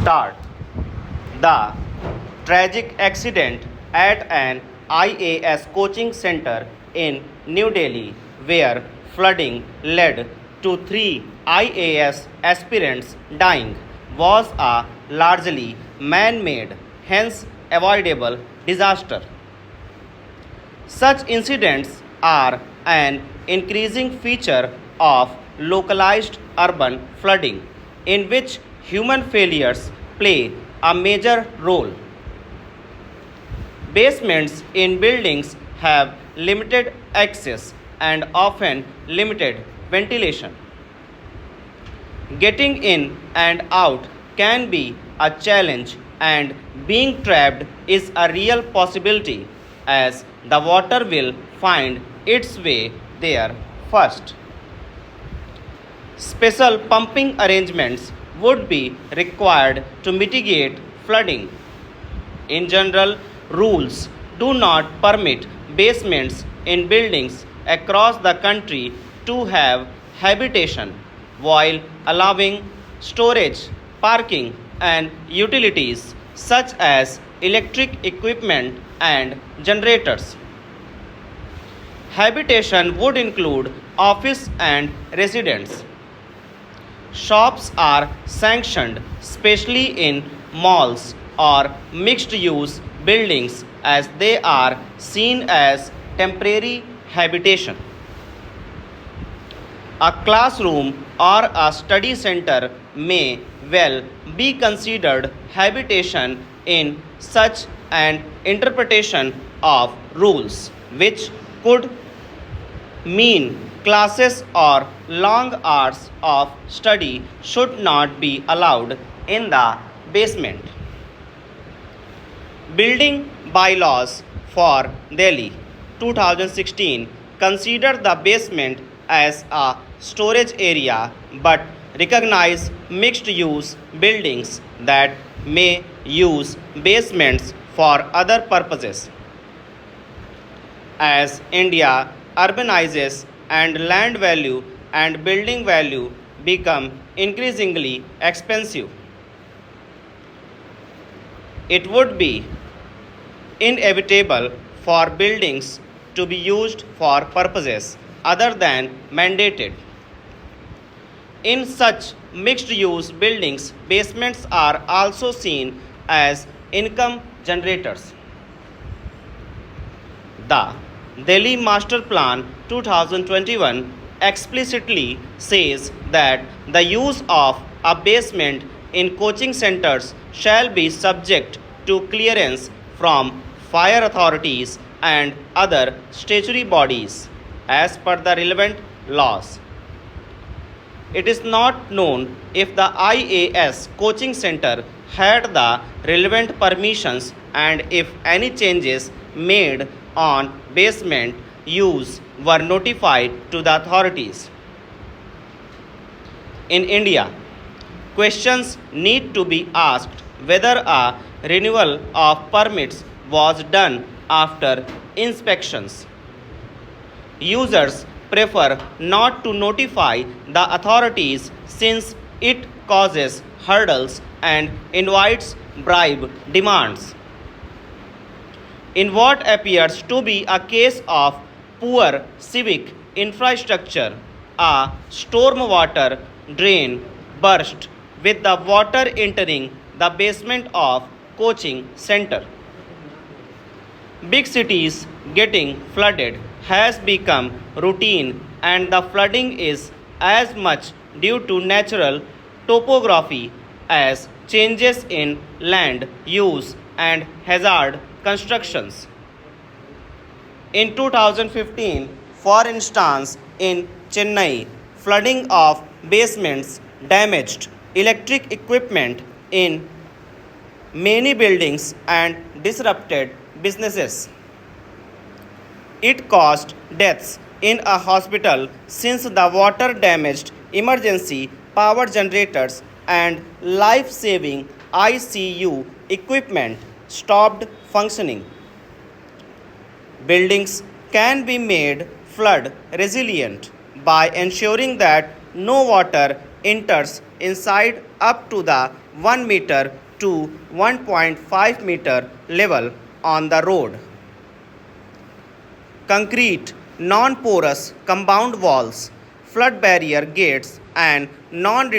Start. The tragic accident at an IAS coaching center in New Delhi, where flooding led to three IAS aspirants dying, was a largely man made, hence avoidable disaster. Such incidents are an increasing feature of localized urban flooding, in which human failures play a major role. Basements in buildings have limited access and often limited ventilation. Getting in and out can be a challenge, and being trapped is a real possibility as the water will find its way there first. Special pumping arrangements would be required to mitigate flooding. In general, rules do not permit basements in buildings across the country to have habitation, while allowing storage, parking, and utilities such as electric equipment and generators. Habitation would include office and residence. Shops are sanctioned, especially in malls or mixed use buildings, as they are seen as temporary habitation. A classroom or a study center may well be considered habitation in such an interpretation of rules, which could mean classes or long hours of study should not be allowed in the basement. Building bylaws for Delhi 2016 consider the basement as a storage area but recognize mixed use buildings that may use basements for other purposes. As India urbanizes and land value and building value become increasingly expensive, it would be inevitable for buildings to be used for purposes other than mandated. In such mixed use buildings, basements are also seen as income generators. The Delhi Master Plan 2021 explicitly says that the use of a basement in coaching centers shall be subject to clearance from fire authorities and other statutory bodies as per the relevant laws. It is not known if the IAS coaching center had the relevant permissions and if any changes made on basement use were notified to the authorities. In India, questions need to be asked whether a renewal of permits was done after inspections. Users prefer not to notify the authorities since it causes hurdles and invites bribe demands. In what appears to be a case of poor civic infrastructure, a stormwater drain burst with the water entering the basement of coaching center. Big cities getting flooded has become routine, and the flooding is as much due to natural topography as changes in land use and hazard constructions. In 2015, for instance, in Chennai, flooding of basements damaged electric equipment in many buildings and disrupted businesses. It caused deaths in a hospital since the water damaged emergency power generators and life saving ICU equipment stopped functioning. Buildings can be made flood resilient by ensuring that no water enters inside up to the 1 meter to 1.5 meter level on the road. Concrete, non-porous compound walls, flood barrier gates and non